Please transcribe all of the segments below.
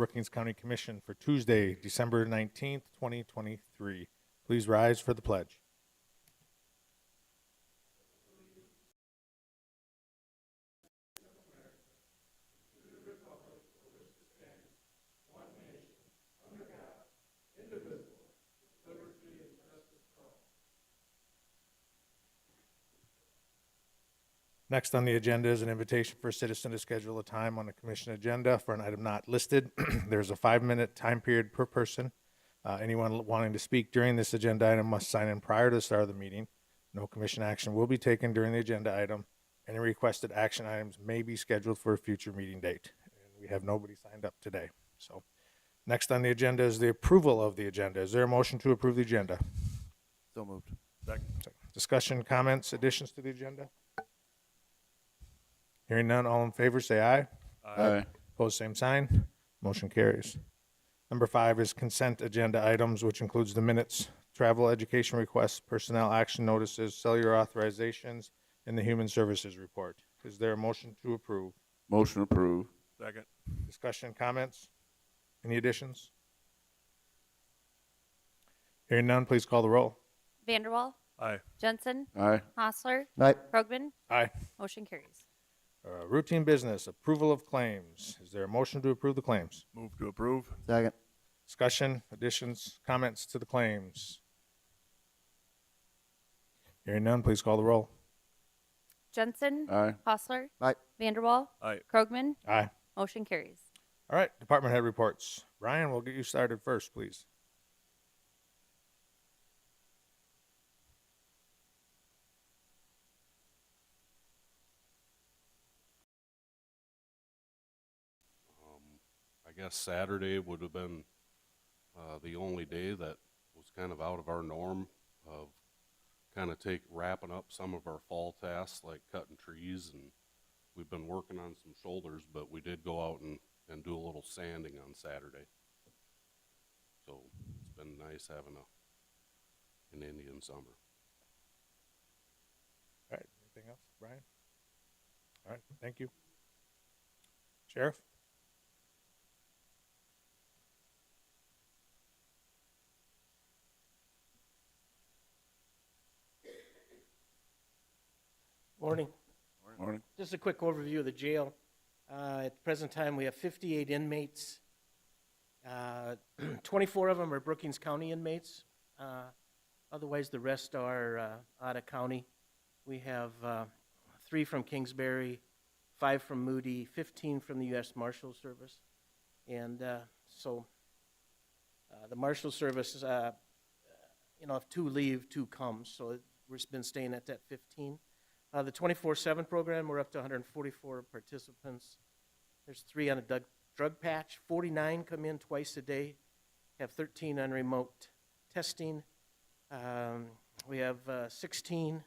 Brookings County Commission for Tuesday, December 19th, 2023. Please rise for the pledge. Next on the agenda is an invitation for a citizen to schedule a time on the commission agenda for an item not listed. There's a 5-minute time period per person. Anyone wanting to speak during this agenda item must sign in prior to the start of the meeting. No commission action will be taken during the agenda item. Any requested action items may be scheduled for a future meeting date. And we have nobody signed up today. So next on the agenda is the approval of the agenda. Is there a motion to approve the agenda? So moved. Second. Discussion, comments, additions to the agenda? Hearing none, all in favor say aye. Aye. Opposed, same sign. Motion carries. Number 5 is consent agenda items, which includes the minutes, travel education requests, personnel action notices, cellular authorizations, and the human services report. Is there a motion to approve? Motion approved. Second. Discussion, comments? Any additions? Hearing none, please call the roll. Vanderwall, Aye. Jensen, Aye. Hostler, Aye. Krogman, Aye. motion carries. Routine business, approval of claims. Is there a motion to approve the claims? Move to approve. Second. Discussion, additions, comments to the claims? Hearing none, please call the roll. Jensen, Aye. Hostler, Aye. Vanderwall, Aye. Krogman, Aye. motion carries. All right, department head reports. Ryan, we'll get you started first, please. I guess Saturday would have been the only day that was kind of out of our norm of kind of wrapping up some of our fall tasks like cutting trees, and we've been working on some shoulders, but we did go out and do a little sanding on Saturday. So it's been nice having an Indian summer. All right, anything else, Brian? All right, thank you. Sheriff? Morning. Morning. Just a quick overview of the jail. At the present time, we have 58 inmates. 24 of them are Brookings County inmates. Otherwise, the rest are out of county. We have 3 from Kingsbury, 5 from Moody, 15 from the U.S. Marshal Service. And so the Marshal Service, if 2 leave, 2 come. So we've been staying at that 15. The 24/7 program, we're up to 144 participants. There's 3 on a drug patch. 49 come in twice a day. Have 13 on remote testing. We have 16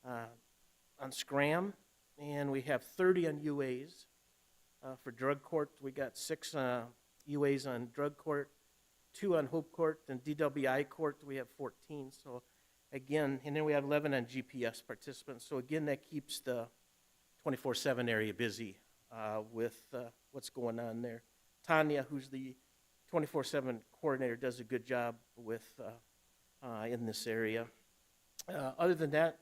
on Scram, and we have 30 on UAs. For drug court, we got 6 UAs on drug court, 2 on Hope Court, and DWI court, we have 14. So again, and then we have 11 on GPS participants. So again, that keeps the 24/7 area busy with what's going on there. Tanya, who's the 24/7 coordinator, does a good job with in this area. Other than that,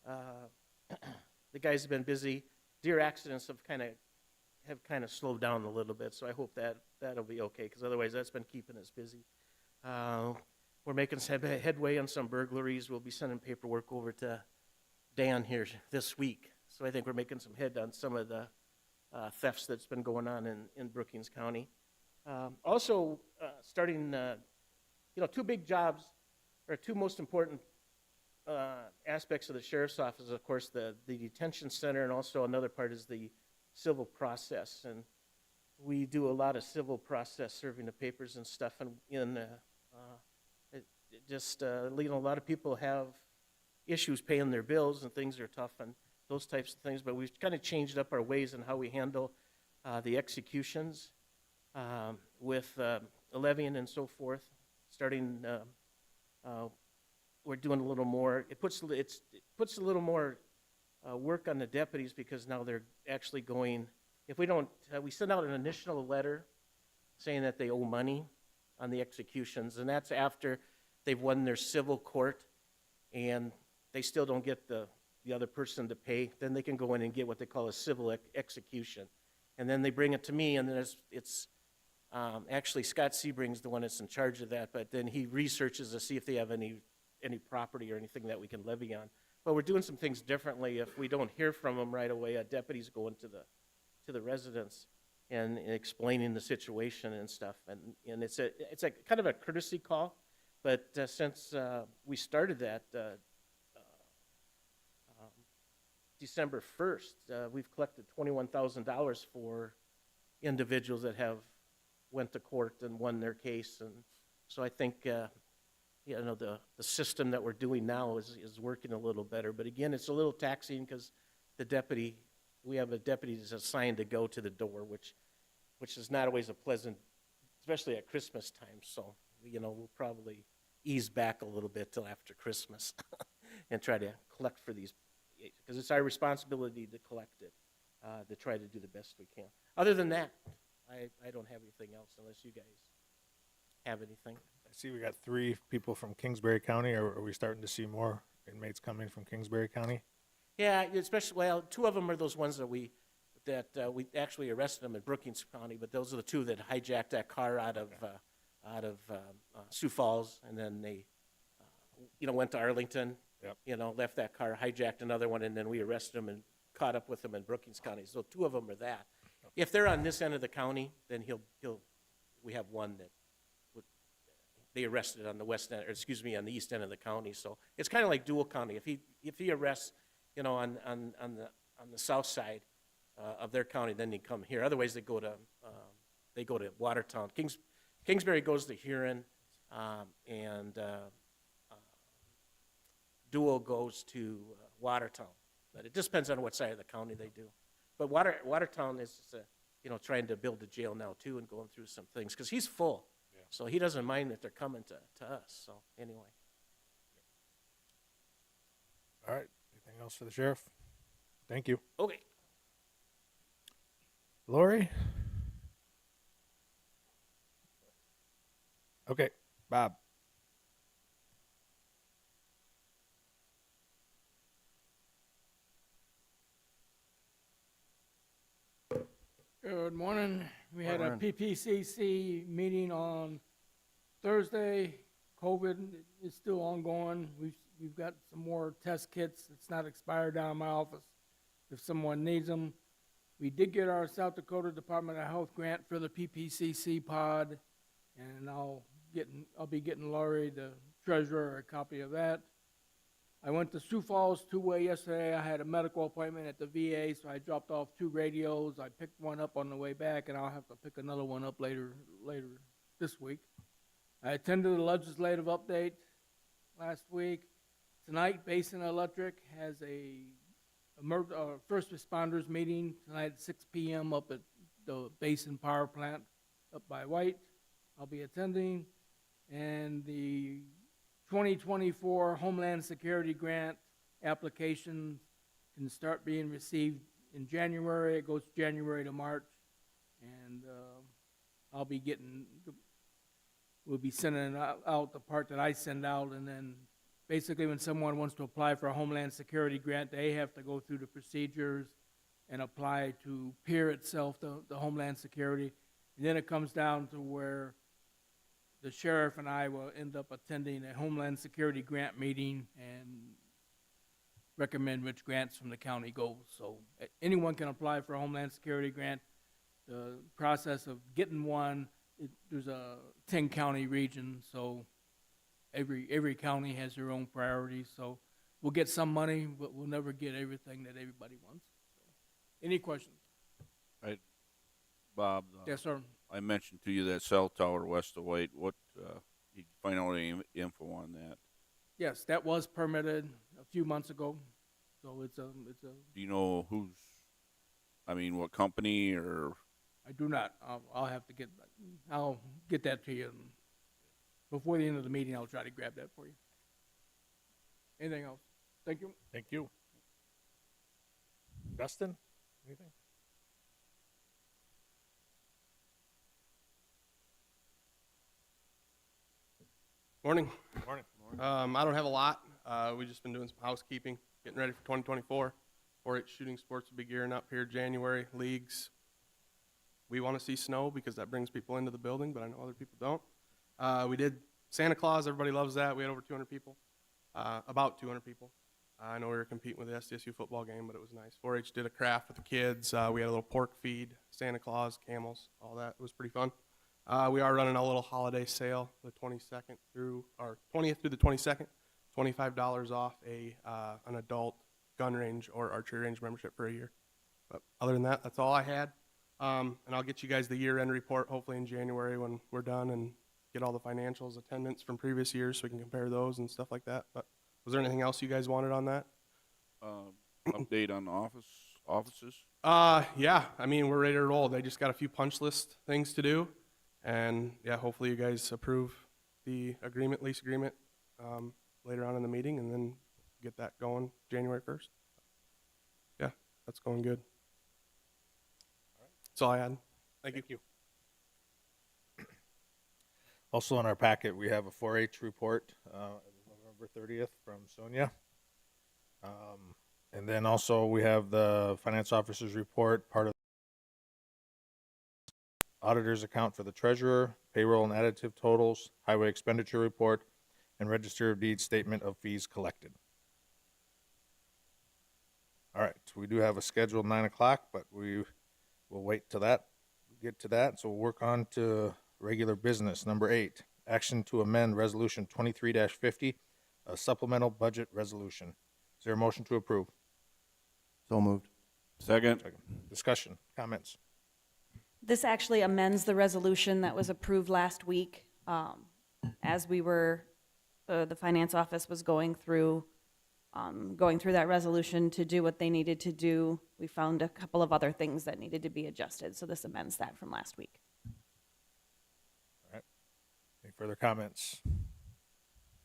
the guys have been busy. Deer accidents have kind of slowed down a little bit, so I hope that'll be okay, because otherwise that's been keeping us busy. We're making some headway on some burglaries. We'll be sending paperwork over to Dan here this week. So I think we're making some head on some of the thefts that's been going on in Brookings County. Also, starting, 2 big jobs, or 2 most important aspects of the sheriff's office, of course, the detention center, and also another part is the civil process. And we do a lot of civil process, serving the papers and stuff, and a lot of people have issues paying their bills, and things are tough and those types of things, but we've kind of changed up our ways in how we handle the executions with levying and so forth. Starting, we're doing a little more. It puts a little more work on the deputies, because now they're actually going. If we don't, we send out an initial letter saying that they owe money on the executions, and that's after they've won their civil court, and they still don't get the other person to pay. Then they can go in and get what they call a civil execution. And then they bring it to me, and then it's actually Scott Sebring's the one that's in charge of that, but then he researches to see if they have any property or anything that we can levy on. But we're doing some things differently. If we don't hear from them right away, a deputy's going to the residents and explaining the situation and stuff. And it's a kind of a courtesy call, but since we started that December 1st, we've collected $21,000 for individuals that have went to court and won their case. And so I think, the system that we're doing now is working a little better. But again, it's a little taxing because we have a deputy that's assigned to go to the door, which is not always a pleasant, especially at Christmas time. So, we'll probably ease back a little bit till after Christmas and try to collect for these, because it's our responsibility to collect it, to try to do the best we can. Other than that, I don't have anything else unless you guys have anything. I see we got 3 people from Kingsbury County. Are we starting to see more inmates coming from Kingsbury County? Yeah, especially, well, 2 of them are those ones that we actually arrested them in Brookings County, but those are the 2 that hijacked that car out of Sioux Falls, and then they, went to Arlington. Yep. Left that car, hijacked another one, and then we arrested them and caught up with them in Brookings County. So 2 of them are that. If they're on this end of the county, then we have one that they arrested on the west end, on the east end of the county. So it's kind of like dual county. If he arrests, on the south side of their county, then they come here. Otherwise, they go to Watertown. Kingsbury goes to Huron, and Dual goes to Watertown. But it just depends on what side of the county they do. But Watertown is, trying to build a jail now too, and going through some things because he's full. Yeah. So he doesn't mind that they're coming to us. So anyway. All right. Anything else for the sheriff? Thank you. Okay. Lori? Okay. Bob? Good morning. We had a Morning. PPCC meeting on Thursday. COVID is still ongoing. We've got some more test kits. It's not expired down in my office if someone needs them. We did get our South Dakota Department of Health grant for the PPCC pod, and I'll be getting Laurie, the treasurer, a copy of that. I went to Sioux Falls two-way yesterday. I had a medical appointment at the VA, so I dropped off 2 radios. I picked one up on the way back, and I'll have to pick another one up later this week. I attended the legislative update last week. Tonight, Basin Electric has a first responders meeting tonight at 6 p.m. up at the Basin Power Plant up by White. I'll be attending. And the 2024 Homeland Security Grant application can start being received in January. It goes January to March. And we'll be sending out the part that I send out. And then basically when someone wants to apply for a Homeland Security Grant, they have to go through the procedures and apply to PEER itself, the Homeland Security. And then it comes down to where the sheriff and I will end up attending a Homeland Security Grant meeting and recommend which grants from the county go. So anyone can apply for a Homeland Security Grant. The process of getting one, there's a 10-county region, so every county has their own priorities. So we'll get some money, but we'll never get everything that everybody wants. So, any questions? Bob, Yes, sir. I mentioned to you that cell tower west of White. What, did you find out any info on that? Yes, that was permitted a few months ago. So it's a. Do you know what company or? I do not. I'll get that to you. Before the end of the meeting, I'll try to grab that for you. Anything else? Thank you. Thank you. Dustin? Anything? Morning. Morning. I don't have a lot. We've just been doing some housekeeping, getting ready for 2024. 4-H shooting sports will be gearing up here January. Leagues. We want to see snow because that brings people into the building, but I know other people don't. We did Santa Claus. Everybody loves that. We had over 200 people, about 200 people. I know we were competing with the SDSU football game, but it was nice. 4-H did a craft with the kids. We had a little pork feed, Santa Claus, camels, all that. It was pretty fun. We are running a little holiday sale, the 22nd through, or 20th through the 22nd, $25 off an adult gun range or archery range membership for a year. But other than that, that's all I had. And I'll get you guys the year-end report hopefully in January when we're done and get all the financials, attendance from previous years so we can compare those and stuff like that. But was there anything else you guys wanted on that? Update on the offices? Yeah, I mean, we're ready to roll. They just got a few punch list things to do. And yeah, hopefully you guys approve the lease agreement, later on in the meeting and then get that going January 1st. Yeah, that's going good. That's all I had. Thank you. Also in our packet, we have a 4-H report, November 30th from Sonia. And then also we have the finance officer's report, part of auditor's account for the treasurer, payroll and additive totals, highway expenditure report, and register of deeds statement of fees collected. All right, we do have a scheduled 9 o'clock, but we will wait till get to that. So we'll work on to regular business. Number 8, action to amend resolution 23-50, a supplemental budget resolution. Is there a motion to approve? So moved. Second? Discussion, comments? This actually amends the resolution that was approved last week. As we were, the finance office was going through that resolution to do what they needed to do. We found a couple of other things that needed to be adjusted, so this amends that from last week. All right. Any further comments?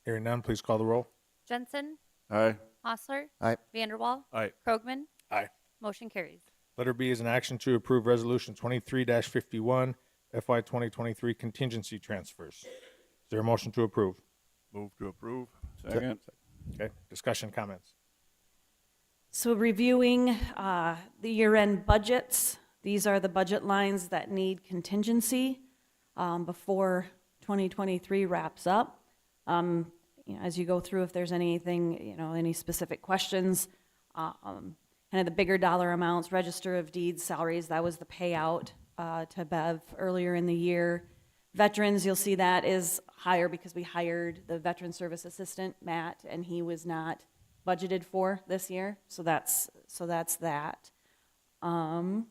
Hearing none, please call the roll. Jensen, Aye. Hostler, Aye. Vanderwall, Aye. Krogman, Aye. motion carries. Letter B is an action to approve resolution 23-51, FY 2023 contingency transfers. Is there a motion to approve? Move to approve. Second? Okay, discussion, comments? So reviewing the year-end budgets, these are the budget lines that need contingency before 2023 wraps up. As you go through, if there's anything, any specific questions, kind of the bigger dollar amounts, register of deeds, salaries, that was the payout to Bev earlier in the year. Veterans, you'll see that is higher because we hired the veteran service assistant, Matt, and he was not budgeted for this year. So that's that. And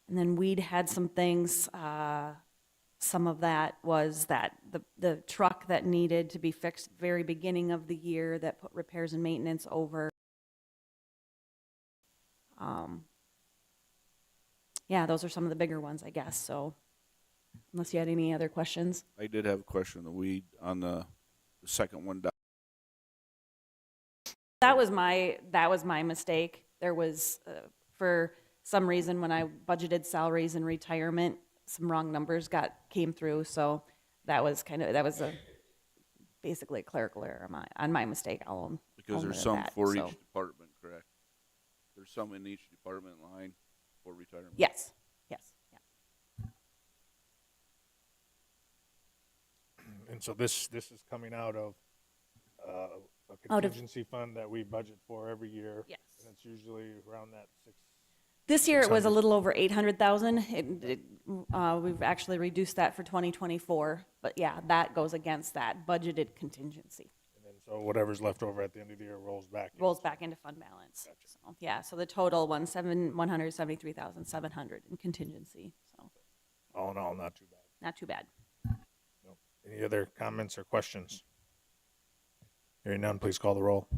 then we'd had some things, some of that was that the truck that needed to be fixed very beginning of the year that put repairs and maintenance over. Yeah, those are some of the bigger ones, I guess. So unless you had any other questions. I did have a question on the second one down. That was my mistake. There was, for some reason, when I budgeted salaries and retirement, some wrong numbers came through. So that was basically a clerical error on my mistake. Because there's some for each department, correct? There's some in each department line for retirement? Yes. Yeah. And so this is coming out of a contingency fund that we budget for every year. Yes. And it's usually around that 6. This year it was a 600. little over 800,000. We've actually reduced that for 2024, but yeah, that goes against that budgeted contingency. And then so whatever's left over at the end of the year rolls back. Rolls back into fund balance. Gotcha. So, yeah, so the total 173,700 in contingency. So All in all, not too bad. not too bad. Nope. Any other comments or questions? Hearing none, please call the roll.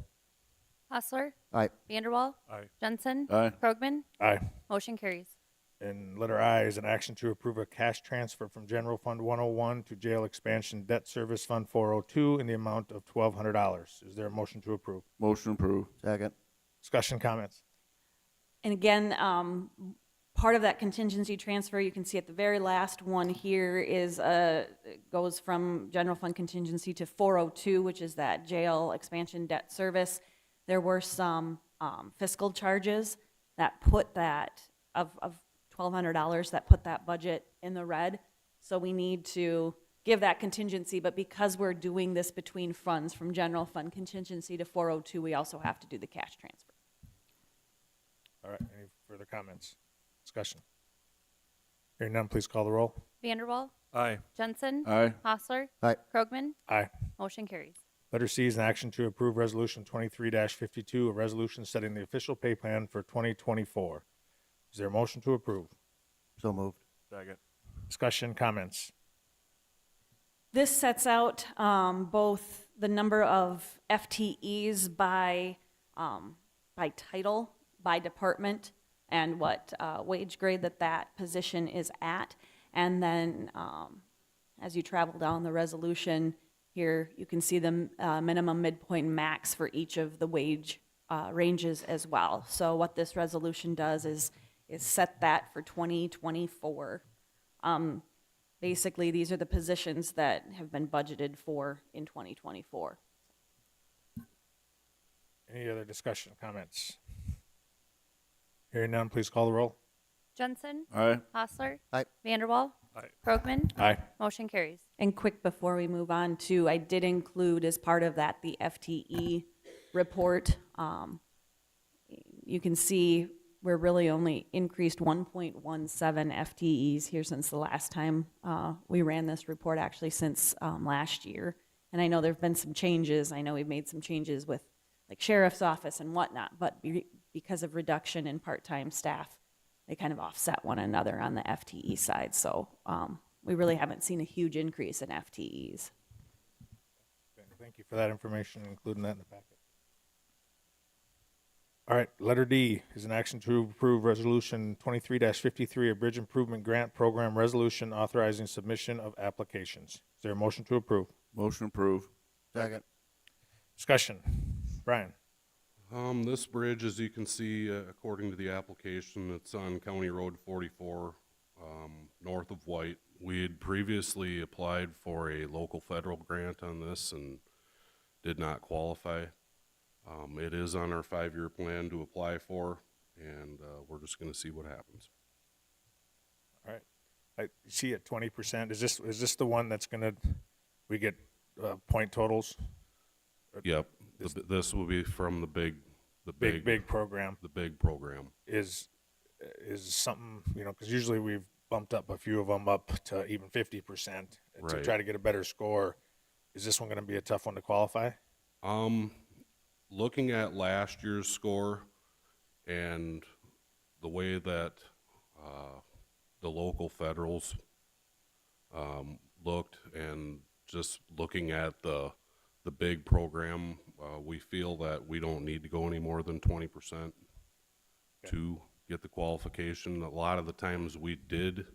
Hostler, Aye. Vanderwall, Aye. Jensen, Aye. Krogman, Aye. motion carries. And letter I is an action to approve a cash transfer from General Fund 101 to Jail Expansion Debt Service Fund 402 in the amount of $1,200. Is there a motion to approve? Motion approved. Second. Discussion, comments? And again, part of that contingency transfer, you can see at the very last one here is, it goes from general fund contingency to 402, which is that jail expansion debt service. There were some fiscal charges that put that, of $1,200, that put that budget in the red. So we need to give that contingency, but because we're doing this between funds from general fund contingency to 402, we also have to do the cash transfer. All right, any further comments? Discussion? Hearing none, please call the roll. Vanderwall, Aye. Jensen, Aye. Hostler, Aye. Krogman, Aye. motion carries. Letter C is an action to approve Resolution 23-52, a resolution setting the official pay plan for 2024. Is there a motion to approve? So moved. Second. Discussion, comments? This sets out both the number of FTEs by title, by department, and what wage grade that position is at. And then as you travel down the resolution here, you can see the minimum, midpoint, and max for each of the wage ranges as well. So what this resolution does is set that for 2024. Basically, these are the positions that have been budgeted for in 2024. Any other discussion, comments? Hearing none, please call the roll. Jensen, Aye. Hostler, Aye. Vanderwall, Aye. Krogman, Aye. motion carries. And quick before we move on to, I did include as part of that the FTE report. You can see we're really only increased 1.17 FTEs here since the last time we ran this report, actually since last year. And I know there have been some changes. I know we've made some changes with like sheriff's office and whatnot, but because of reduction in part-time staff, they kind of offset one another on the FTE side. So we really haven't seen a huge increase in FTEs. Okay, thank you for that information, including that in the packet. All right, letter D is an action to approve Resolution 23-53, a bridge improvement grant program resolution authorizing submission of applications. Is there a motion to approve? Motion approved. Second. Discussion. Brian? This bridge, as you can see, according to the application, it's on County Road 44, north of White. We had previously applied for a local federal grant on this and did not qualify. It is on our 5-year plan to apply for, and we're just going to see what happens. All right. I see at 20%. Is this the one that's going to, we get point totals? Yep, this will be from the big Program. The big program. Is something, because usually we've bumped up a few of them up to even 50% to Right. try to get a better score. Is this one going to be a tough one to qualify? Looking at last year's score and the way that the local federals looked, and just looking at the big program, we feel that we don't need to go any more than 20% to get the qualification. A lot of the times we did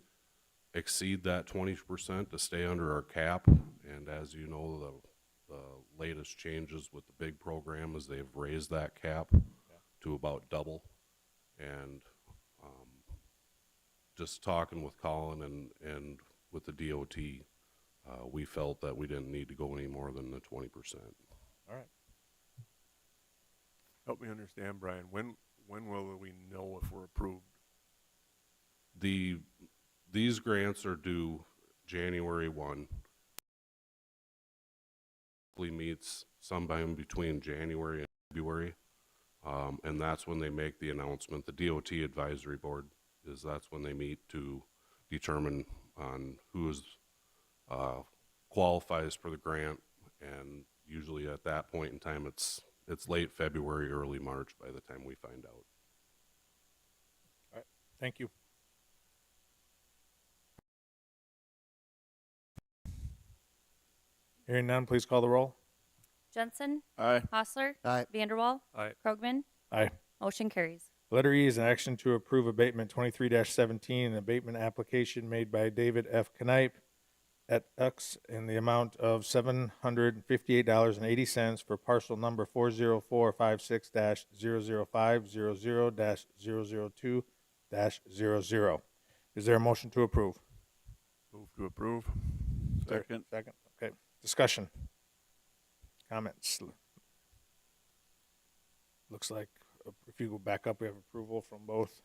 exceed that 20% to stay under our cap, and as you know, the latest changes with the big program is they've raised that cap to about double. And just talking with Colin and with the DOT, we felt that we didn't need to go any more than the 20%. All right. Help me understand, Brian. When will we know if we're approved? These grants are due January 1. Meets sometime between January and February, and that's when they make the announcement. The DOT advisory board that's when they meet to determine on who qualifies for the grant, and usually at that point in time it's late February, early March by the time we find out. All right. Thank you. Hearing none, please call the roll. Jensen, Aye. Hostler, Aye. Vanderwall, Aye. Krogman, Aye. motion carries. Letter E is an action to approve abatement 23-17, an abatement application made by David F. Knipe at Ux in the amount of $758.80 for parcel number 40456-00500-002 2023-00. Is there a motion to approve? Move to approve. Is there- Second. Second, okay. Discussion. Comments. Looks like, if you go back up, we have approval from both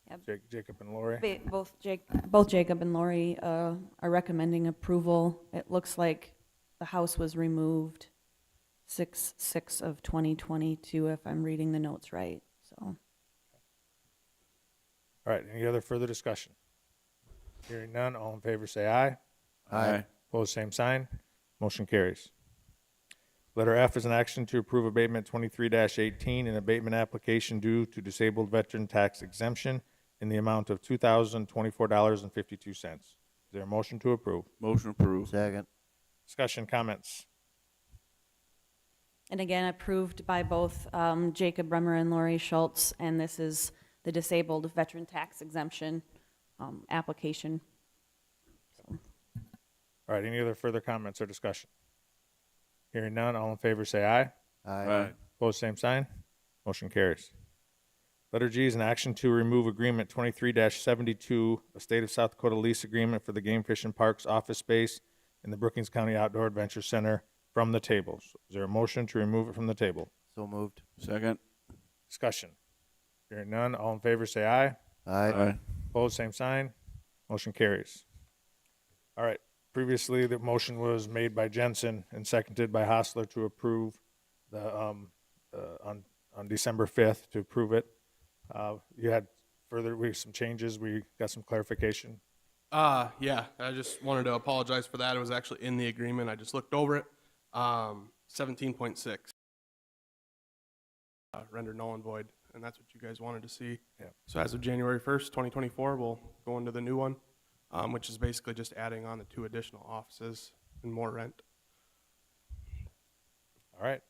Yep. Jacob and Lori. Both Jacob and Lori are recommending approval. It looks like the house was removed 6/6 of 2022, if I'm reading the notes right, so. All right, any other further discussion? Hearing none, all in favor say aye. Aye. Opposed, same sign. Motion carries. Letter F is an action to approve abatement 23-18, an abatement application due to disabled veteran tax exemption in the amount of $2,024.52. Is there a motion to approve? Motion approved. Second. Discussion, comments? And again, approved by both Jacob Bremer and Lori Schultz, and this is the disabled veteran tax exemption application. All right, any other further comments or discussion? Hearing none, all in favor say aye. Aye. Opposed, same sign. Motion carries. Letter G is an action to remove agreement 23-72, a state of South Dakota lease agreement for the Game Fish and Parks office space in the Brookings County Outdoor Adventure Center from the table. Is there a motion to remove it from the table? So moved. Second. Discussion. Hearing none, all in favor say aye. Aye. Opposed, same sign. Motion carries. All right. Previously, the motion was made by Jensen and seconded by Hostler to approve the, on December 5th to approve it. You had some changes. We got some clarification. Yeah, I just wanted to apologize for that. It was actually in the agreement. I just looked over it. 17.6. Rendered null and void, and that's what you guys wanted to see. Yeah. So as of January 1st, 2024, we'll go into the new one, which is basically just adding on the 2 additional offices and more rent. All right.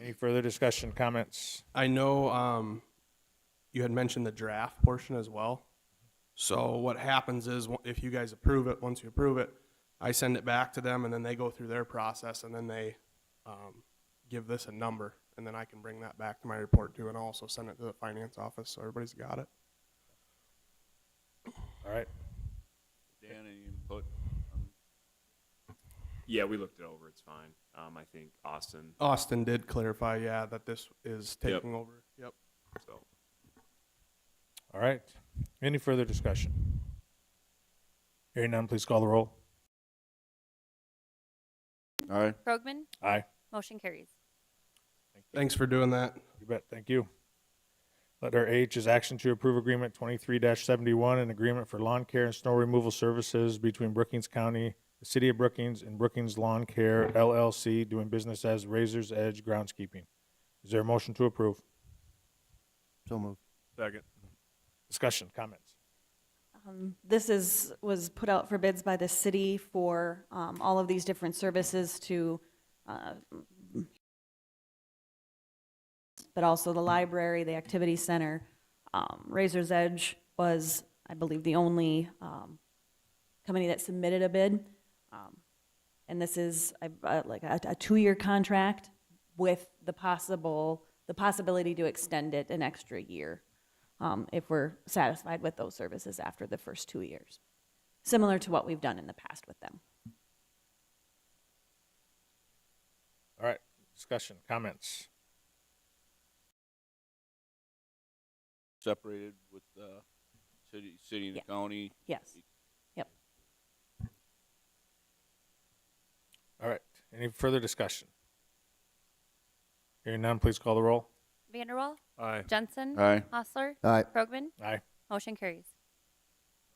Any further discussion, comments? I know you had mentioned the draft portion as well. So what happens is if you guys approve it, once you approve it, I send it back to them, and then they go through their process, and then they give this a number, and then I can bring that back to my report too, and also send it to the finance office so everybody's got it. All right. Dan, any input? Yeah, we looked it over. It's fine. I think Austin. Austin did clarify, yeah, that this is taking over. Yep. So All right. Any further discussion? Hearing none, please call the roll. Aye. Krogman? Aye. Motion carries. Thanks for doing that. You bet. Thank you. Letter H is action to approve agreement 23-71, an agreement for lawn care and snow removal services between Brookings County, the City of Brookings, and Brookings Lawn Care LLC, doing business as Razor's Edge Groundskeeping. Is there a motion to approve? So moved. Second. Discussion, comments? This was put out for bids by the city for all of these different services to, but also the library, the activity center. Razor's Edge was, I believe, the only company that submitted a bid. And this is like a 2-year contract with the possibility to extend it an extra year. If we're satisfied with those services after the first 2 years, similar to what we've done in the past with them. All right, discussion, comments? Separated with city and the Yeah. county. Yes. Yep. All right, any further discussion? Hearing none, please call the roll. Vanderwall? Aye. Jensen? Aye. Hostler? Aye. Krogman? Aye. Motion carries.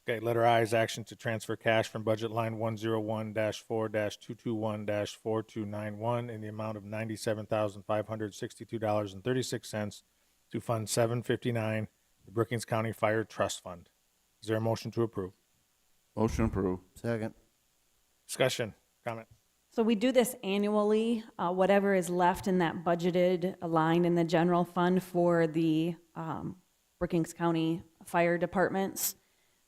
Okay, letter I is action to transfer cash from budget line 101-4-221-4291 in the amount of $97,562.36 to Fund 759, the Brookings County Fire Trust Fund. Is there a motion to approve? Motion approved. Second. Discussion, comment? So we do this annually. Whatever is left in that budgeted line in the general fund for the Brookings County Fire Departments,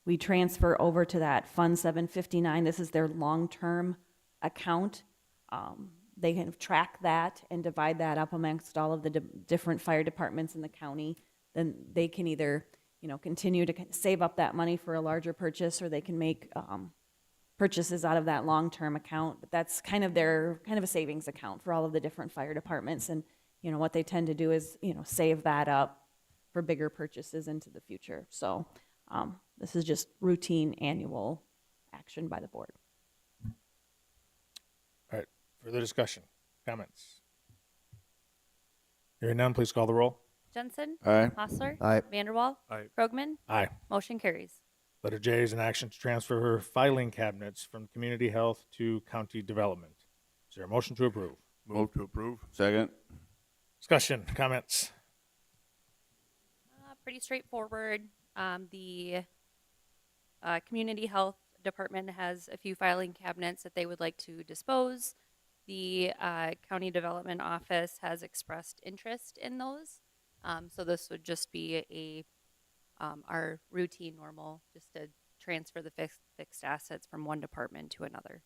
we transfer over to that Fund 759. This is their long-term account. They can track that and divide that up amongst all of the different fire departments in the county then they can either, continue to save up that money for a larger purchase, or they can make purchases out of that long-term account. But that's kind of a savings account for all of the different fire departments. And, what they tend to do is, save that up for bigger purchases into the future. So this is just routine annual action by the board. All right, further discussion, comments? Hearing none, please call the roll. Jensen? Aye. Hostler? Aye. Vanderwall? Aye. Krogman? Aye. Motion carries. Letter J is an action to transfer her filing cabinets from community health to county development. Is there a motion to approve? Move to approve. Second. Discussion, comments? Pretty straightforward. The community health department has a few filing cabinets that they would like to dispose. The county development office has expressed interest in those. So this would just be our routine normal, just to transfer the fixed assets from one department to another.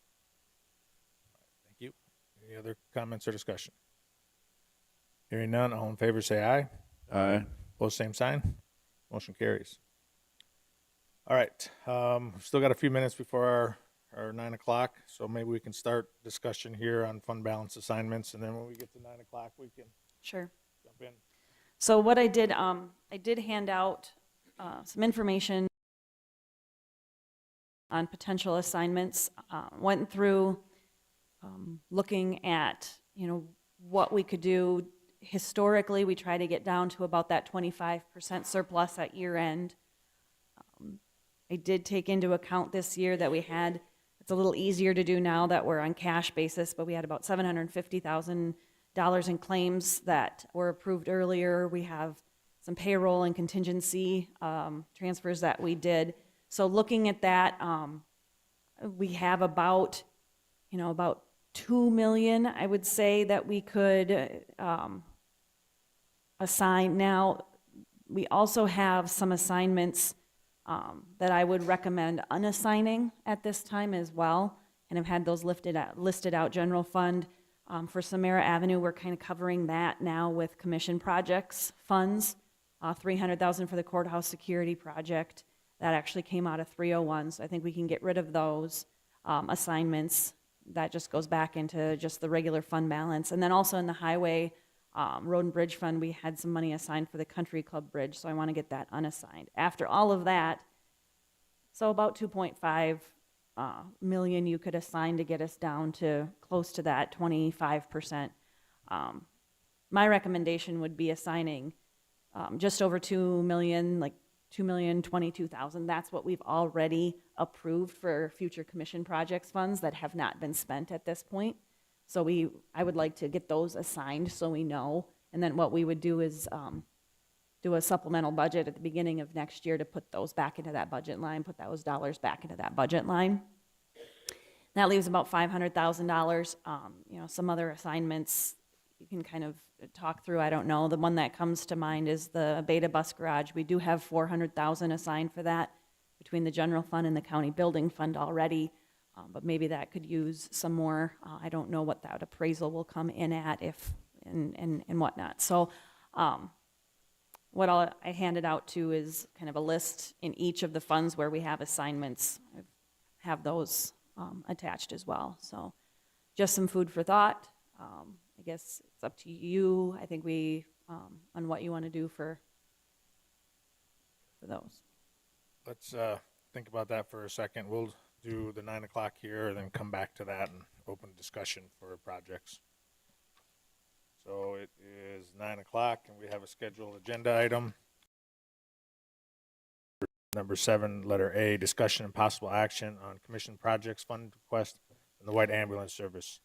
Thank you. Any other comments or discussion? Hearing none, all in favor say aye. Aye. Opposed, same sign. Motion carries. All right, we've still got a few minutes before our 9 o'clock, so maybe we can start discussion here on fund balance assignments, and then when we get to 9 o'clock, we can Sure. jump in. So what I did hand out some information on potential assignments. Went through looking at, what we could do. Historically, we try to get down to about that 25% surplus at year end. I did take into account this year that it's a little easier to do now that we're on cash basis, but we had about $750,000 in claims that were approved earlier. We have some payroll and contingency transfers that we did. So looking at that, we have about 2 million, I would say, that we could assign. Now, we also have some assignments that I would recommend unassigning at this time as well, and I've had those listed out. General fund for Samara Avenue, we're kind of covering that now with commission projects funds. $300,000 for the courthouse security project that actually came out of 301, so I think we can get rid of those assignments. That just goes back into just the regular fund balance. And then also in the highway road and bridge fund, we had some money assigned for the country club bridge, so I want to get that unassigned. After all of that, so about 2.5 million you could assign to get us down to close to that 25%. My recommendation would be assigning just over 2 million, like 2,022,000. That's what we've already approved for future commission projects funds that have not been spent at this point. So I would like to get those assigned so we know. And then what we would do is do a supplemental budget at the beginning of next year to put those back into that budget line, put those dollars back into that budget line. That leaves about $500,000. Some other assignments you can kind of talk through. I don't know. The one that comes to mind is the Beta Bus Garage. We do have $400,000 assigned for that between the general fund and the county building fund already, but maybe that could use some more. I don't know what that appraisal will come in at and whatnot. So what I handed out to is kind of a list in each of the funds where we have assignments. I have those attached as well. So just some food for thought. I guess it's up to you. I think on what you want to do for those. Let's think about that for a second. We'll do the 9 o'clock here and then come back to that and open discussion for projects. So it is 9 o'clock and we have a scheduled agenda item. Number 7, letter A, discussion and possible action on commission projects fund request and the white ambulance service.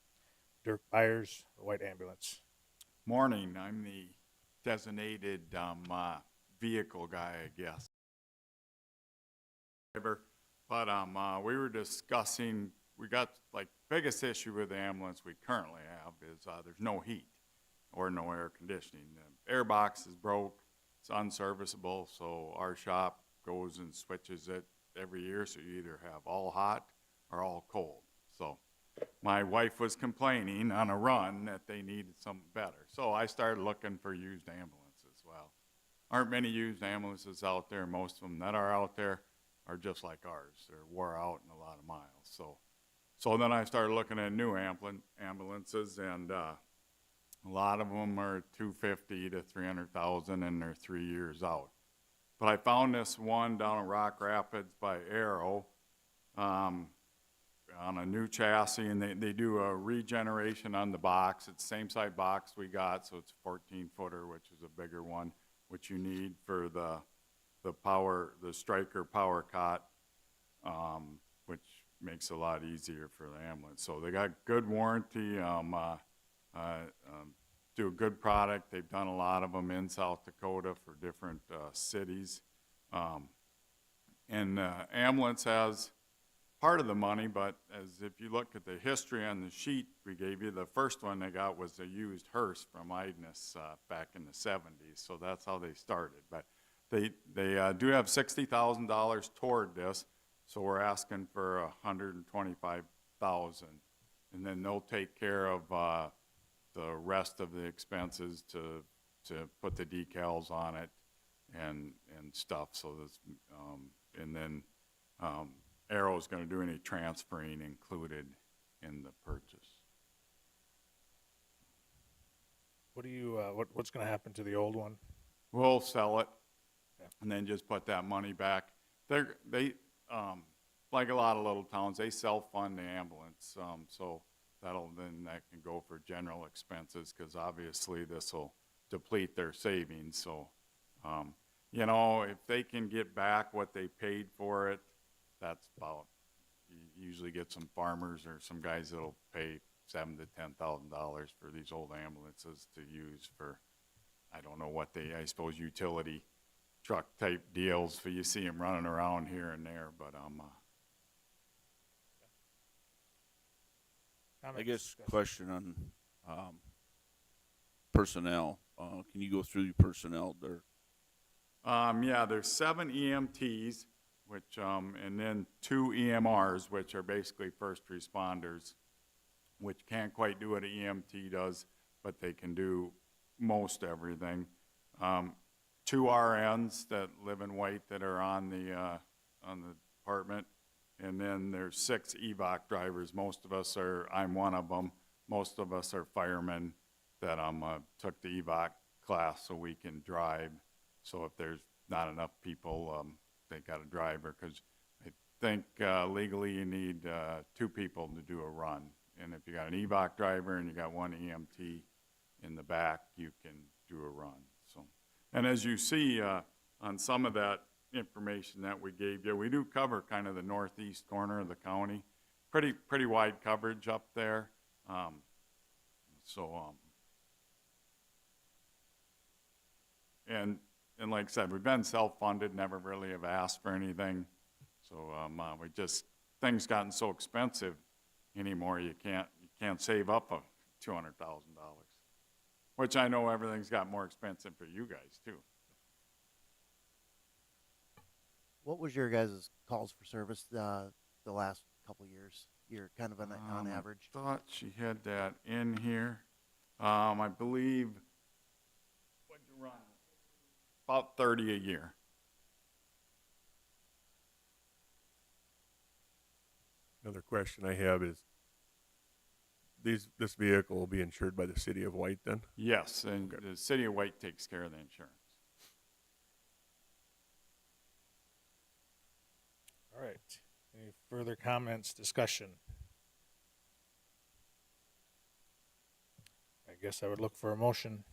Dirk Byers, the white ambulance. Morning, I'm the designated vehicle guy, I guess. But we were discussing, we got biggest issue with the ambulance we currently have is there's no heat or no air conditioning. The air box is broke, it's unserviceable, so our shop goes and switches it every year, so you either have all hot or all cold. So my wife was complaining on a run that they needed something better. So I started looking for used ambulances. Well, aren't many used ambulances out there. Most of them that are out there are just like ours. They're wore out in a lot of miles. So then I started looking at new ambulances, and a lot of them are 250 to 300,000, and they're 3 years out. But I found this one down in Rock Rapids by Arrow, on a new chassis, and they do a regeneration on the box. It's the same size box we got, so it's a 14-footer, which is a bigger one, which you need for the Stryker power cot, which makes it a lot easier for the ambulance. So they got good warranty, do a good product. They've done a lot of them in South Dakota for different cities. And ambulance has part of the money, but as if you look at the history on the sheet we gave you, the first one they got was a used hearse from Idness back in the 70s. So that's how they started. But they do have $60,000 toward this, so we're asking for $125,000, and then they'll take care of the rest of the expenses to put the decals on it and stuff. So this, and then Arrow's going to do any transferring included in the purchase. What do you, what's going to happen to the old one? We'll sell it, Yeah. and then just put that money back. They like a lot of little towns, they self-fund the ambulance, so that can go for general expenses, because obviously this will deplete their savings. So, you know, if they can get back what they paid for it, that's about. You usually get some farmers or some guys that'll pay $7,000 to $10,000 for these old ambulances to use for, I don't know what I suppose utility truck type deals. For you see them running around here and there, but I guess question on personnel. Can you go through your personnel there? yeah, there's 7 EMTs, which and then 2 EMRs, which are basically first responders, which can't quite do what an EMT does, but they can do most everything. 2 RNs that live in White that are on the department, and then there's 6 EVOC drivers. I'm one of them. Most of us are firemen that took the EVOC class so we can drive. So if there's not enough people, they got a driver, because I think legally you need 2 people to do a run. And if you got an EVOC driver and you got 1 EMT in the back, you can do a run. So, and as you see on some of that information that we gave you, we do cover kind of the northeast corner of the county. Pretty wide coverage up there. And like I said, we've been self-funded, never really have asked for anything. So things gotten so expensive anymore, you can't save up $200,000, which I know everything's got more expensive for you guys too. What was your guys' calls for service the last couple years? You're kind of on average. I thought she had that in here. I believe, what'd you run? About 30 a year. Another question I have is, this vehicle will be insured by the city of White then? Yes, and the city of White takes care of the insurance. All right. Any further comments, discussion? I guess I would look for a motion.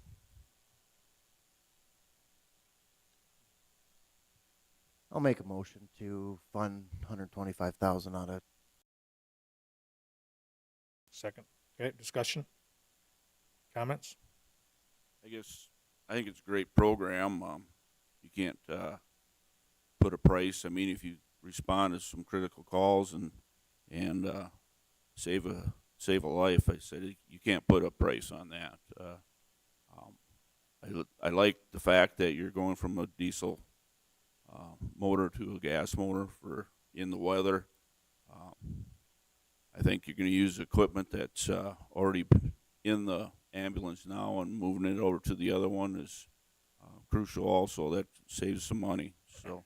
I'll make a motion to fund $125,000 out of. Second. Okay, discussion? Comments? I think it's a great program. You can't put a price. I mean, if you respond to some critical calls and save a life, I said you can't put a price on that. I like the fact that you're going from a diesel motor to a gas motor for in the weather. I think you're going to use equipment that's already in the ambulance now, and moving it over to the other one is crucial also. That saves some money. So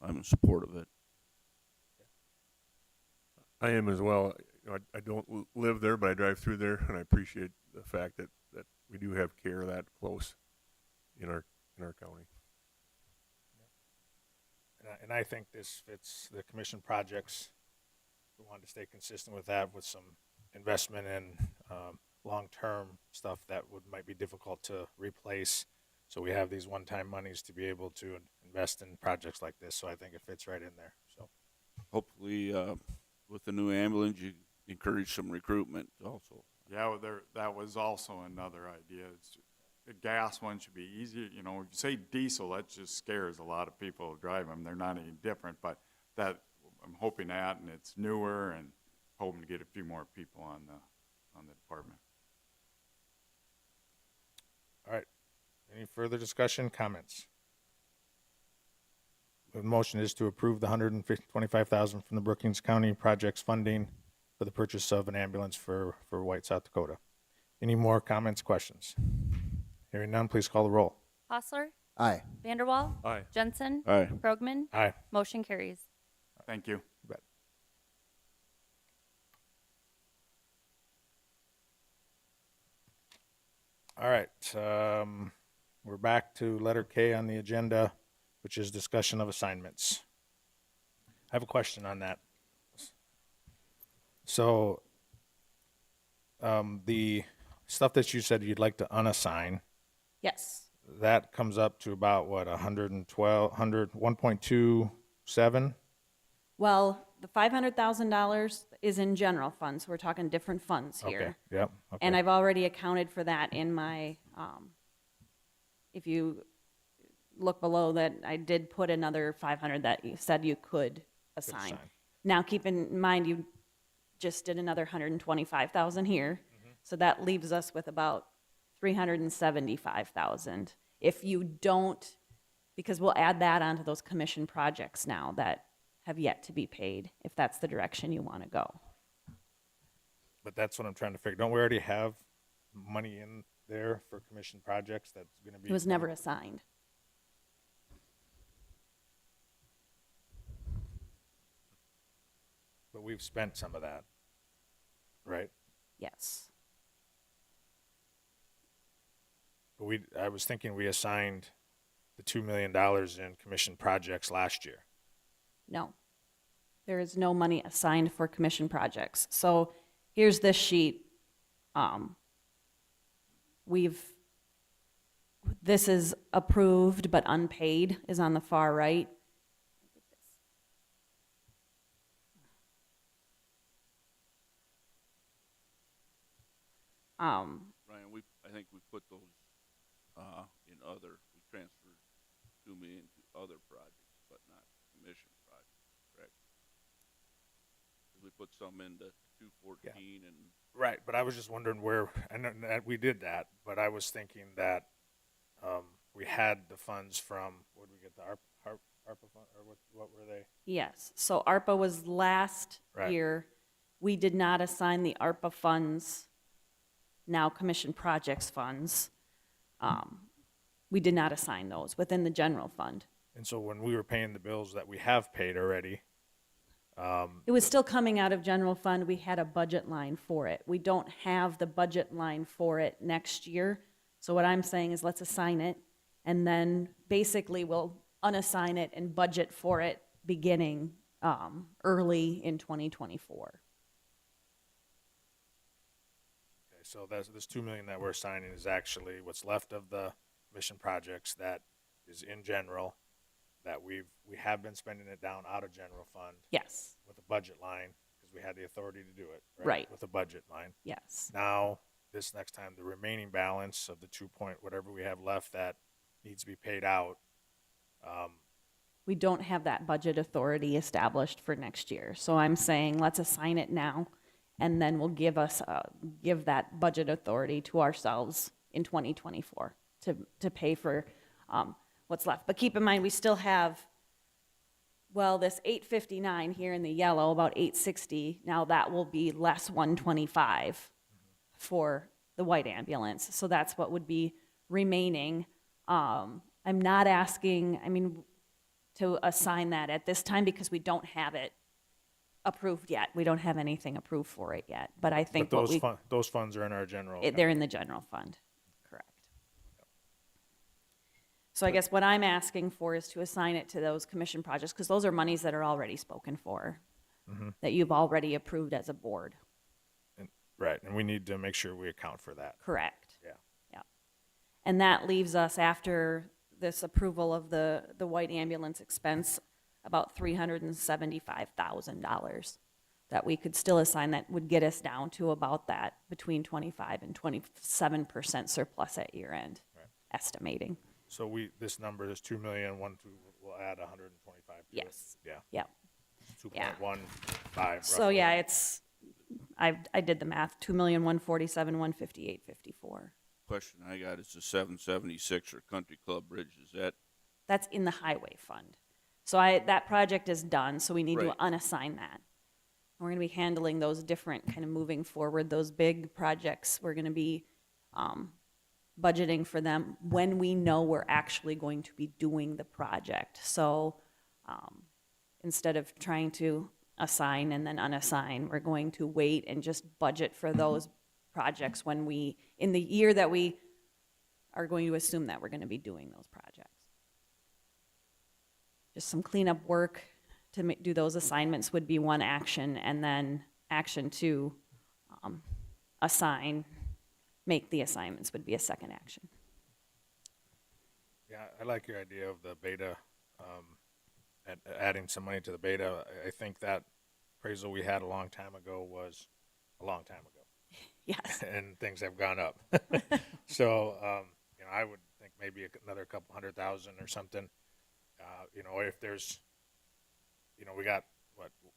I'm in support of it. I am as well. You know, I don't live there, but I drive through there, and I appreciate the fact that we do have care that close in our county. And I think this fits the commission projects. We wanted to stay consistent with that, with some investment in long-term stuff that might be difficult to replace. So we have these one-time monies to be able to invest in projects like this. So I think it fits right in there. So Hopefully, with the new ambulance, you encourage some recruitment also. Yeah, well, that was also another idea. The gas one should be easier. You know, if you say diesel, that just scares a lot of people who drive them. They're not any different, but that I'm hoping that, and it's newer, and hoping to get a few more people on the department. all right. Any further discussion, comments? The motion is to approve the $125,000 from the Brookings County projects funding for the purchase of an ambulance for White, South Dakota. Any more comments, questions? Hearing none, please call the roll. Hostler, Aye. Vanderwall, Aye. Jensen, Aye. Krogman, Aye. motion carries. Thank you. All right, we're back to letter K on the agenda, which is discussion of assignments. I have a question on that. So, the stuff that you said you'd like to unassign, Yes. that comes up to about what, 1.27? Well, the $500,000 is in general funds. We're talking different funds here. Okay, yep, okay. And I've already accounted for that in my, if you look below that, I did put another 500 that you said you could assign. assign. Now, keep in mind, you just did another 125,000 here. So that leaves us with about 375,000. If you don't, because we'll add that onto those commission projects now that have yet to be paid, if that's the direction you want to go. But that's what I'm trying to figure. Don't we already have money in there for commission projects that's gonna be? It was never assigned. But we've spent some of that, right? Yes. But I was thinking we assigned the $2 million in commission projects last year. No. There is no money assigned for commission projects. So here's this sheet. This is approved but unpaid is on the far right. Ryan, I think we put those in other. We transferred $2 million to other projects, but not commission projects, correct? 'Cause we put some into 214 and Right, but I was just wondering where, I know that we did that, but I was thinking that we had the funds from, what did we get, the ARPA fund, or what were they? Yes. So ARPA was last Right. year. We did not assign the ARPA funds, now commission projects funds. We did not assign those within the general fund. And so when we were paying the bills that we have paid already, It was still coming out of general fund. We had a budget line for it. We don't have the budget line for it next year. So what I'm saying is let's assign it, and then basically we'll unassign it and budget for it beginning early in 2024. okay, so this 2 million that we're assigning is actually what's left of the mission projects that is in general, that we have been spending it down out of general fund Yes, with a budget line, because we had the authority to do it, right? Right. With a budget line. yes. Now, this next time, the remaining balance of the 2 point, whatever we have left that needs to be paid out, We don't have that budget authority established for next year. So I'm saying let's assign it now, and then we'll give that budget authority to ourselves in 2024 to pay for what's left. But keep in mind, we still have, well, this 859 here in the yellow, about 860. Now that will be less 125 for the white ambulance. So that's what would be remaining I'm not asking, to assign that at this time because we don't have it approved yet. We don't have anything approved for it yet, but I think But those funds are in our general. they're in the general fund, correct. So I guess what I'm asking for is to assign it to those commission projects, because those are monies that are already spoken for, that you've already approved as a board, Right, and we need to make sure we account for that. correct? Yeah. Yeah. And that leaves us, after this approval of the white ambulance expense, about $375,000 that we could still assign, that would get us down to about that between 25 and 27% surplus at year end, estimating. So this number is 2,000,000, we'll add 125 to it. Yes. Yeah. Yep. 2.15 So roughly. yeah, I did the math, 2,147,158.54. Question I got is the 776 or Country Club Bridge, is that, That's in the highway fund. So that project is done, so we need to Right. unassign that. We're gonna be handling those different, kind of moving forward, those big projects. We're gonna be budgeting for them when we know we're actually going to be doing the project. So instead of trying to assign and then unassign, we're going to wait and just budget for those projects when in the year that we are going to assume that we're gonna be doing those projects. Just some cleanup work to do those assignments would be one action, and then action two, make the assignments would be a second action. Yeah, I like your idea of the beta, adding some money to the beta. I think that appraisal we had a long time ago was a long time ago. Yes. And things have gone up. So, I would think maybe another couple 100,000 or something. If there's, we got,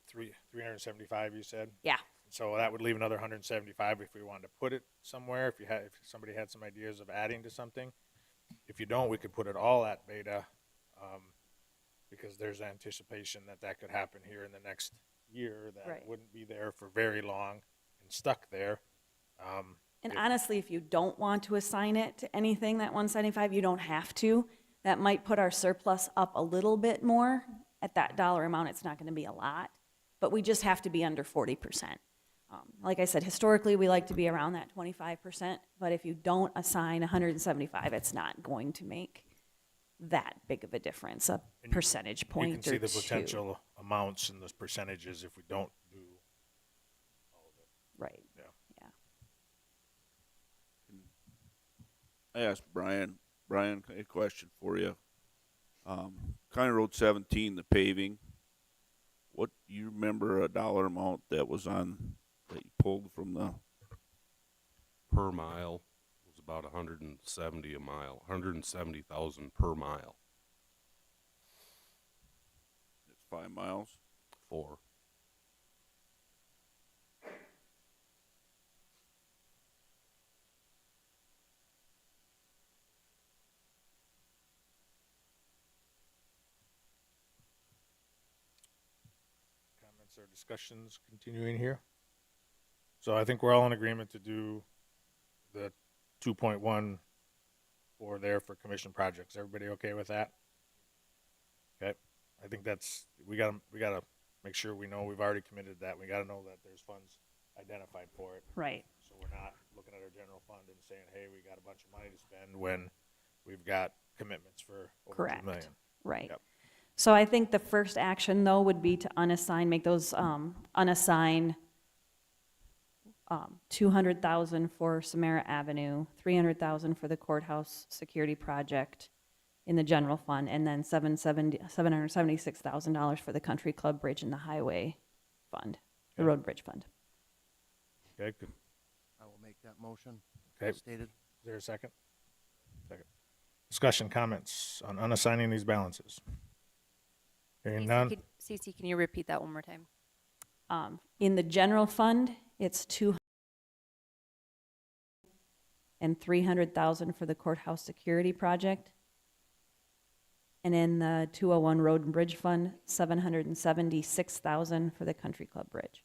375, you said? Yeah. So that would leave another 175 if we wanted to put it somewhere, if somebody had some ideas of adding to something. If you don't, we could put it all at beta, because there's anticipation that could happen here in the next year, that Right. it wouldn't be there for very long and stuck there. And honestly, if you don't want to assign it to anything, that 175, you don't have to. That might put our surplus up a little bit more. At that dollar amount, it's not gonna be a lot, but we just have to be under 40%. Like I said, historically, we like to be around that 25%, but if you don't assign 175, it's not going to make that big of a difference, a percentage You point can see or the two. potential amounts and those percentages if we don't do all of it. Right, Yeah. yeah. I asked Brian, a question for you. County Road 17, the paving, what, you remember a dollar amount that was that you pulled from the, Per mile was about 170 a mile, 170,000 per mile. it's 5 miles? 4. Comments or discussions continuing here? So I think we're all in agreement to do the 2.1 for commission projects. Everybody okay with that? Okay, I think we gotta make sure we know we've already committed that. We gotta know that there's funds identified for it. Right. So we're not looking at our general fund and saying, hey, we got a bunch of money to spend when we've got commitments for over 2 Correct. million. Right. Yep. So I think the first action, though, would be to make those, unassign 200,000 for Samara Avenue, 300,000 for the courthouse security project in the general fund, and then $776,000 for the country club bridge and the highway fund, the Okay. road bridge fund. Okay, good. I will make that motion. Okay. As stated. Is there a second? Second. Discussion, comments on unassigning these balances? Hearing none. Cece, can you repeat that one more time? In the general fund, it's 200 and 300,000 for the courthouse security project. And in the 201 road and bridge fund, 776,000 for the country club bridge.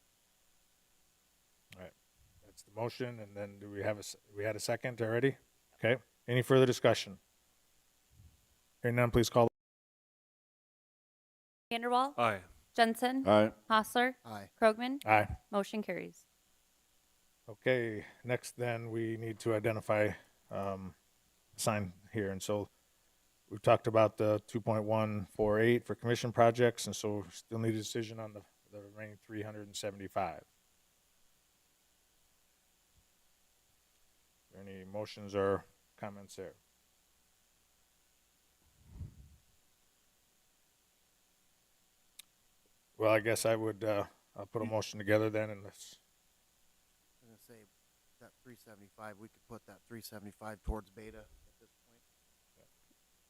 All right, that's the motion, and then do we have we had a second already? Okay, any further discussion? Hearing none, please call. Vanderwall, Aye. Jensen, Aye. Hostler, Aye. Krogman, Aye. motion carries. Okay, next then we need to identify, sign here, and so we've talked about the 2.148 for commission projects, and so still need a decision on the remaining 375. Any motions or comments there? Well, I guess I would, I'll put a motion together then, and let's, I'm gonna say that 375, we could put that 375 towards beta at this point.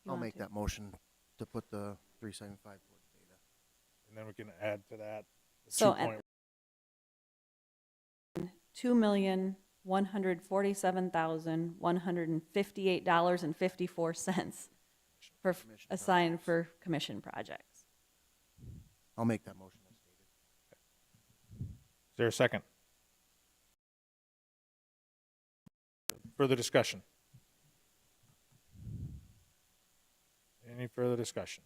You I'll want make to? that motion to put the 375 towards beta. and then we can add to that. the So 2 point- $2,147,158.54 for Commission assigned projects. for commission projects. I'll make that motion as stated. Is there a second? Further discussion? Any further discussion?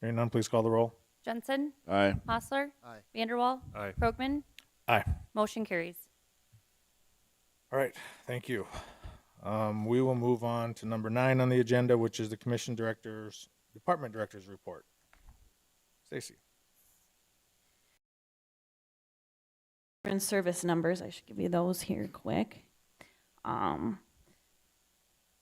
Hearing none, please call the roll. Jensen, Aye. Hostler, Aye. Vanderwall, Aye. Krogman, Aye. motion carries. All right, thank you. We will move on to number 9 on the agenda, which is the department director's report. Stacy. Veteran service numbers, I should give you those here quick.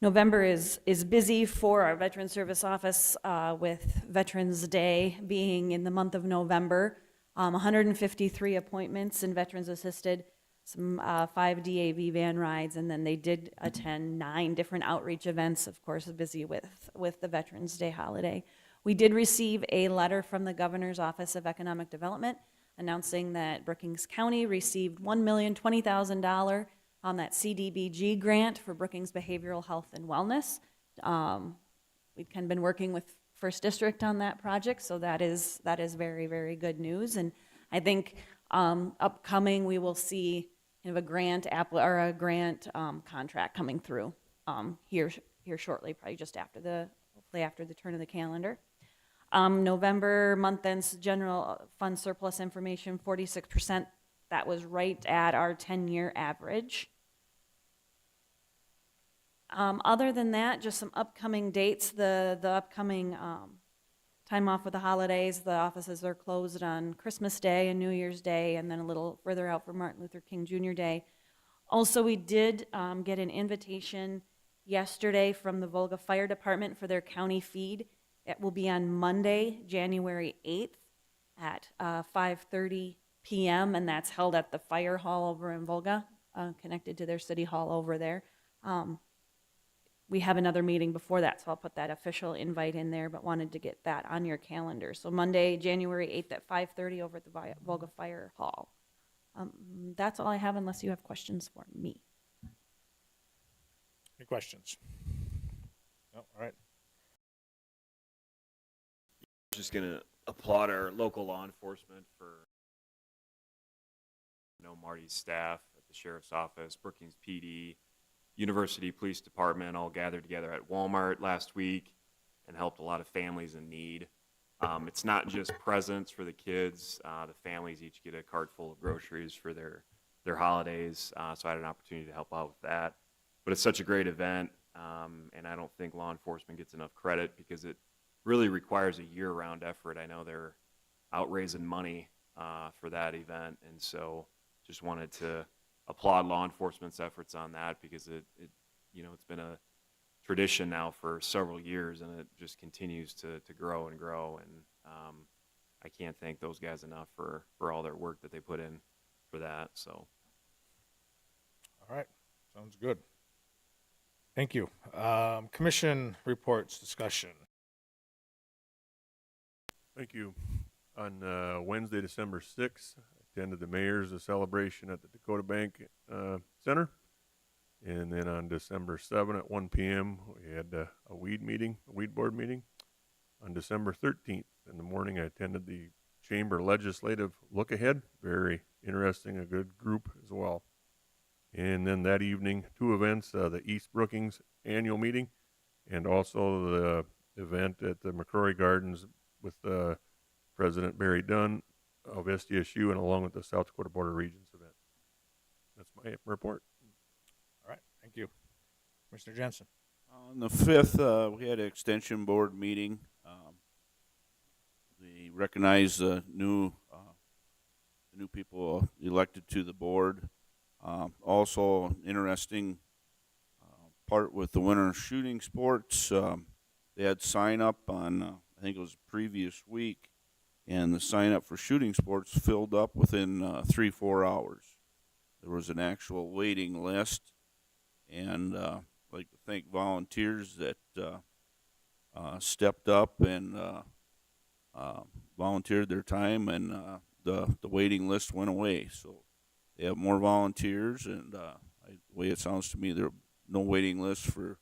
November is busy for our Veteran Service Office with Veterans Day being in the month of November. 153 appointments in Veterans Assisted, some 5 DAV van rides, and then they did attend 9 different outreach events, of course, busy with the Veterans Day holiday. We did receive a letter from the Governor's Office of Economic Development announcing that Brookings County received $1,020,000 on that CDBG grant for Brookings Behavioral Health and Wellness. We've kind of been working with First District on that project, so that is very, very good news. And I think upcoming we will see kind of a grant contract coming through here shortly, probably just hopefully after the turn of the calendar. November month ends general fund surplus information 46%. That was right at our 10-year average. Other than that, just some upcoming dates. The upcoming time off with the holidays. The offices are closed on Christmas Day and New Year's Day, and then a little further out for Martin Luther King Jr. Day. Also, we did get an invitation yesterday from the Volga Fire Department for their county feed. It will be on Monday, January 8th at 5:30 p.m., and that's held at the fire hall over in Volga, connected to their city hall over there. We have another meeting before that, so I'll put that official invite in there, but wanted to get that on your calendar. So Monday, January 8th at 5:30 over at the Volga Fire Hall. That's all I have unless you have questions for me. Any questions? No, all right. Just gonna applaud our local law enforcement for, Marty's staff at the sheriff's office, Brookings PD, University Police Department all gathered together at Walmart last week and helped a lot of families in need. It's not just presents for the kids. The families each get a cart full of groceries for their holidays. So I had an opportunity to help out with that. But it's such a great event, and I don't think law enforcement gets enough credit because it really requires a year-round effort. I know they're out raising money for that event, and so just wanted to applaud law enforcement's efforts on that because it's been a tradition now for several years, and it just continues to grow and grow. And I can't thank those guys enough for all their work that they put in for that. So, All right, sounds good. Thank you. Commission reports discussion. Thank you. On Wednesday, December 6th, I attended the mayor's celebration at the Dakota Bank Center. And then on December 7th at 1 p.m., we had a weed board meeting. On December 13th in the morning, I attended the Chamber Legislative Look Ahead. Very interesting, a good group as well. And then that evening, 2 events, the East Brookings annual meeting and also the event at the McCrory Gardens with President Barry Dunn of SDSU, and along with the South Dakota Board of Regents event. That's my report. All right, thank you. Commissioner Jensen. On the 5th, we had an extension board meeting. They recognized the new people elected to the board. Also, an interesting part with the winter shooting sports. They had sign up on, I think it was the previous week, and the sign up for shooting sports filled up within 3-4 hours. There was an actual waiting list, and I'd like to thank volunteers that stepped up and volunteered their time, and the waiting list went away. So they have more volunteers, and the way it sounds to me, there are no waiting lists for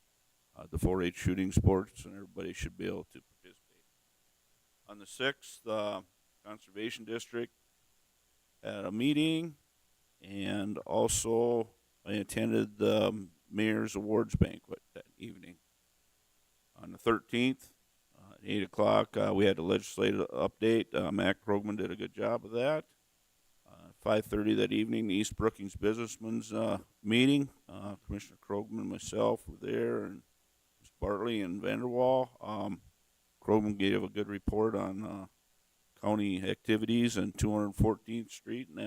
the 4-H shooting sports, and everybody should be able to participate. On the 6th, Conservation District had a meeting, and also I attended the Mayor's Awards Banquet that evening. On the 13th, at 8 o'clock, we had a legislative update. Matt Krogman did a good job of that. 5:30 that evening, the East Brookings Businessmen's meeting. Commissioner Krogman and myself were there, and Ms. Bartley and Vanderwall. Krogman gave a good report on county activities in 214th Street and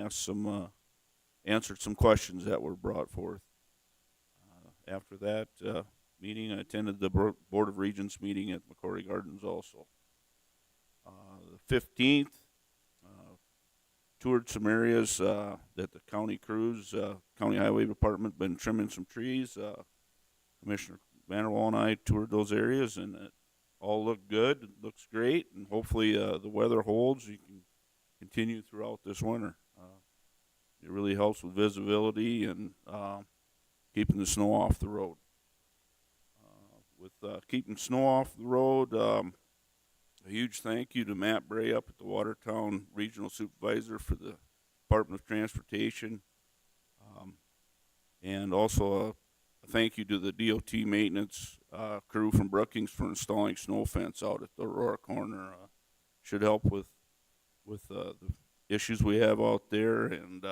answered some questions that were brought forth. After that meeting, I attended the Board of Regents meeting at McCrory Gardens also. The 15th, toured some areas that the county crews, County Highway Department, been trimming some trees. Commissioner Vanderwall and I toured those areas, and it all looked good. It looks great, and hopefully the weather holds. You can continue throughout this winter. It really helps with visibility and keeping the snow off the road. With keeping snow off the road, a huge thank you to Matt Bray up at the Watertown Regional Supervisor for the Department of Transportation. And also a thank you to the DOT maintenance crew from Brookings for installing snow fence out at the Aurora corner. Should help with the issues we have out there, and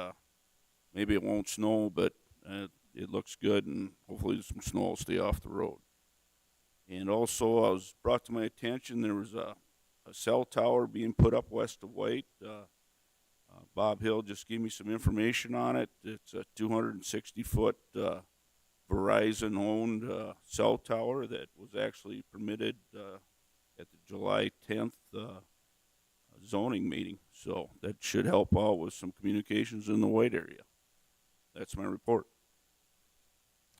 maybe it won't snow, but it looks good, and hopefully some snow will stay off the road. And also, I was brought to my attention there was a cell tower being put up west of White. Bob Hill just gave me some information on it. It's a 260-foot Verizon-owned cell tower that was actually permitted at the July 10th zoning meeting. So that should help out with some communications in the White area. That's my report.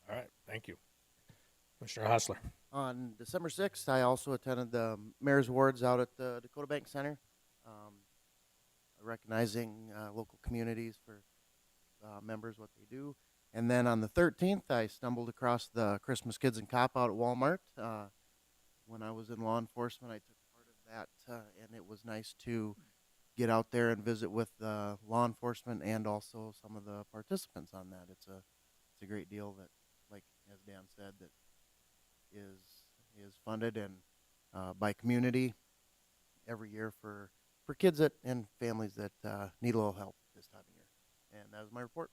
All right, thank you. Commissioner Hostler. On December 6th, I also attended the Mayor's Awards out at the Dakota Bank Center, recognizing local communities for members, what they do. And then on the 13th, I stumbled across the Christmas Kids and Cop out at Walmart. When I was in law enforcement, I took part of that, and it was nice to get out there and visit with law enforcement and also some of the participants on that. It's a great deal that, like as Dan said, that is funded and by community every year for kids and families that need a little help this time of year. And that was my report.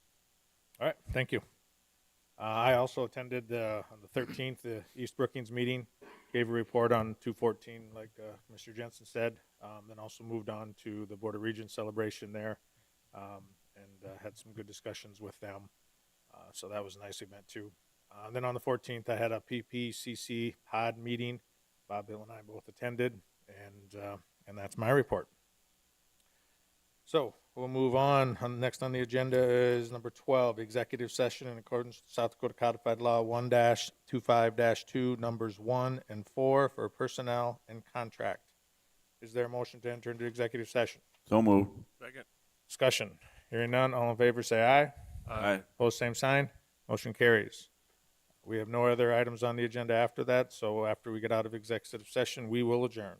All right, thank you. I also attended on the 13th the East Brookings meeting, gave a report on 214, like Mr. Jensen said, then also moved on to the Board of Regents celebration there, and had some good discussions with them. So that was a nice event too. Then on the 14th, I had a PPCC pod meeting. Bob, Bill, and I both attended, and that's my report. So we'll move on. Next on the agenda is number 12, executive session in accordance with South Dakota Codified Law 1-25-2, numbers 1 and 4 for personnel and contract. Is there a motion to enter into executive session? So moved. Second. Discussion. Hearing none, all in favor say aye. Aye. Opposed, same sign. Motion carries. We have no other items on the agenda after that, so after we get out of executive session, we will adjourn.